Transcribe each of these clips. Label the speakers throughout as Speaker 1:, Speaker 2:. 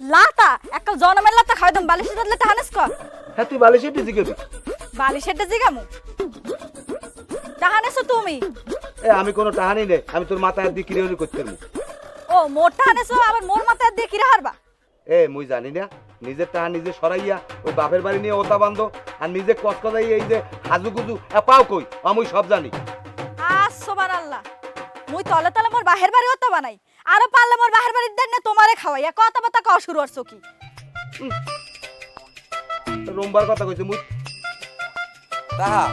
Speaker 1: লাতা একটা জনমের লাতা খাওয়াই দম বালিশের বদলে টাহানেস ক
Speaker 2: হ্যাঁ তুই বালিশের টিজি করবি।
Speaker 1: বালিশেরটা জিগামু টাহানেছো তুমি
Speaker 2: আমি কোনো টাহানি নেই, আমি তোর মাথায় দিয়ে কিরে করতে পারবো।
Speaker 1: ও মোর টাহানেছো আবার মোর মাথায় দিয়ে কিরা হারবা
Speaker 2: মুই জানি না নিজের টাহা নিজে সরাইয়া ওই বাপের বাড়ি নিয়ে ওতা বান্ধ আর নিজে কসকদাই এই যে হাজুগুজু পাও কই আমি সব জানি।
Speaker 1: সুবহানাল্লাহ মুই তলে তলে মোর বাহের বাড়ি হতো বানাই আরো পারলে মোর বাহের বাড়ি দেন না তোমারে খাওয়াইয়া কথা বাতা কও শুরু করছো কি
Speaker 2: রোমবার কথা কইছে মুই তাহা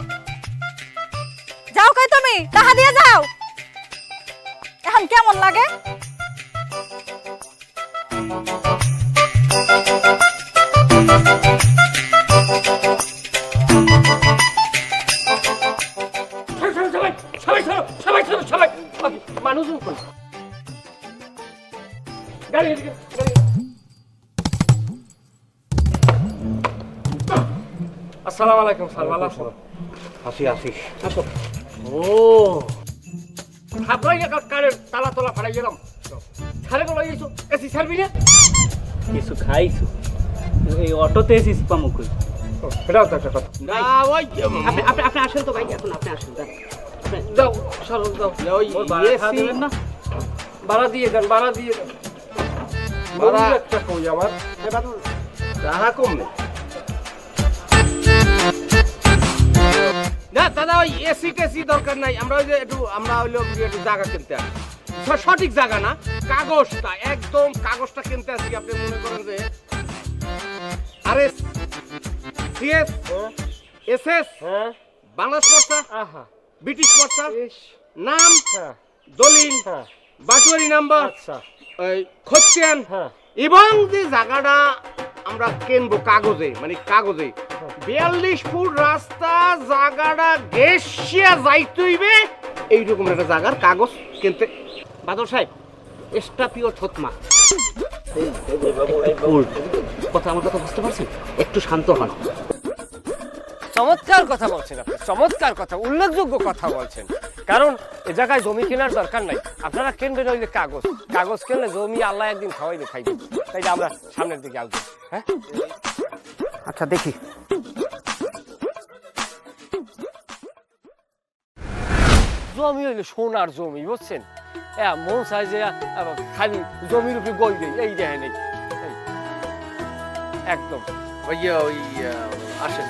Speaker 1: যাও কই তুমি টাকা দিয়ে যাও এখন কেমন লাগে
Speaker 3: সবাই মানুষ গাড়ি আসসালামু আলাইকুম স্যার ভালো আছেন?
Speaker 2: আসি আসো।
Speaker 3: ও আপনার কারের তালা তোলা ফাড়াই গেলাম ছাড়ে গেল এইসব এসি ছাড়বি না
Speaker 4: কিছু খাইছো এই অটোতে এসেছি পামুকুই
Speaker 3: এটাও তো একটা কথা
Speaker 4: না ওই আপনি আসেন তো ভাই এখন আপনি আসেন
Speaker 3: দাও সরল দাও ওই এসি
Speaker 4: না
Speaker 3: ভাড়া দিয়ে দেন ভাড়া দিয়ে দেন
Speaker 2: ভাড়া
Speaker 3: একটা কই আমার
Speaker 2: টাহা কম নেই।
Speaker 3: না দাদা ওই এসি টেসি দরকার নাই আমরা ওই যে আমরা হইলো একটু জায়গা কিনতে আসি সঠিক জায়গা না কাগজটা একদম কাগজটা কিনতে আসি আপনি মনে করেন যে আরএস সিএস এসএস বাংলাদেশ পড়তা ব্রিটিশ পড়তা নাম দলিল বাটুয়ারি নাম্বার ওই খতিয়ান এবং যে জায়গাটা আমরা কিনবো কাগজে মানে কাগজে 42 ফুট রাস্তা জায়গাটা গেছিয়া যাইতে হইবে এইরকম একটা জায়গার কাগজ কিনতে
Speaker 4: বাদল সাহেব এস্টাপিও থতমা কথা আমার কথা বুঝতে পারছেন একটু শান্ত হন
Speaker 5: চমৎকার কথা বলছেন আপনি চমৎকার কথা উল্লেখযোগ্য কথা বলছেন কারণ এ জায়গায় জমি কেনার দরকার নাই আপনারা কিনবেন হইলে কাগজ কাগজ কিনলে জমি আল্লাহ একদিন খাওয়াইবে খাইবে তাই আমরা সামনের দিকে আসবো হ্যাঁ
Speaker 4: আচ্ছা দেখি
Speaker 5: জমি হইলে সোনার জমি বুঝছেন মন চাই যে খালি জমির উপরে গই দেয় এই দেখে নেই একদম
Speaker 3: ভাইয়া ওই আসেন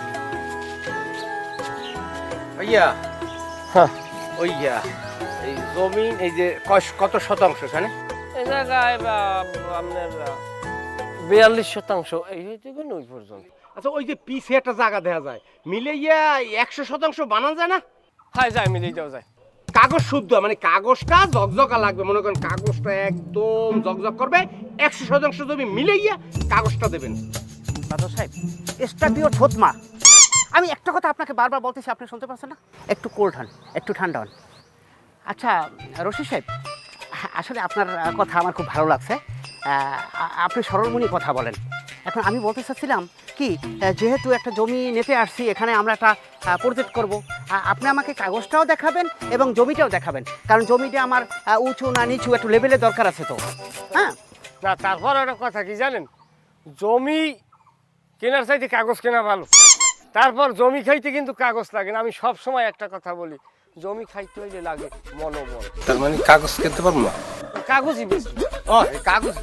Speaker 3: ভাইয়া
Speaker 5: হ্যাঁ
Speaker 3: ওই এই জমি এই যে কত শতাংশ এখানে
Speaker 5: এই জায়গায় আপনার 42% এই থেকে 9 পর্যন্ত
Speaker 3: আচ্ছা ওই যে পিছে একটা জায়গা দেখা যায় মিলাইয়া 100% বানানো যায় না
Speaker 5: হ্যাঁ যায় মিলিয়ে দেওয়া যায়
Speaker 3: কাগজ শুদ্ধ মানে কাগজটা ঝকঝকা লাগবে মনে করেন কাগজটা একদম ঝকঝক করবে 100% জমি মিলাইয়া কাগজটা দেবেন
Speaker 4: বাদল সাহেব এস্টাপিও থতমা আমি একটা কথা আপনাকে বারবার বলতেছি আপনি শুনতে পাচ্ছেন না একটু কোল্ড হন একটু ঠান্ডা হন আচ্ছা রশিদ সাহেব আসলে আপনার কথা আমার খুব ভালো লাগছে আপনি সরলমণি কথা বলেন এখন আমি বলতে চাচ্ছিলাম কি যেহেতু একটা জমি নিতে আসছি এখানে আমরা একটা প্রজেক্ট করব আপনি আমাকে কাগজটাও দেখাবেন এবং জমিটাও দেখাবেন কারণ জমিটা আমার উঁচু না নিচু একটু লেভেলের দরকার আছে তো হ্যাঁ
Speaker 5: না তারপর একটা কথা কি জানেন জমি কেনার চাইতে কাগজ কেনা ভালো তারপর জমি খাইতে কিন্তু কাগজ লাগে না আমি সব সময় একটা কথা বলি জমি খাইতে হইলে লাগে মনোবল
Speaker 3: তার মানে কাগজ কিনতে পারবো না
Speaker 5: কাগজই বেশি
Speaker 3: ও কাগজ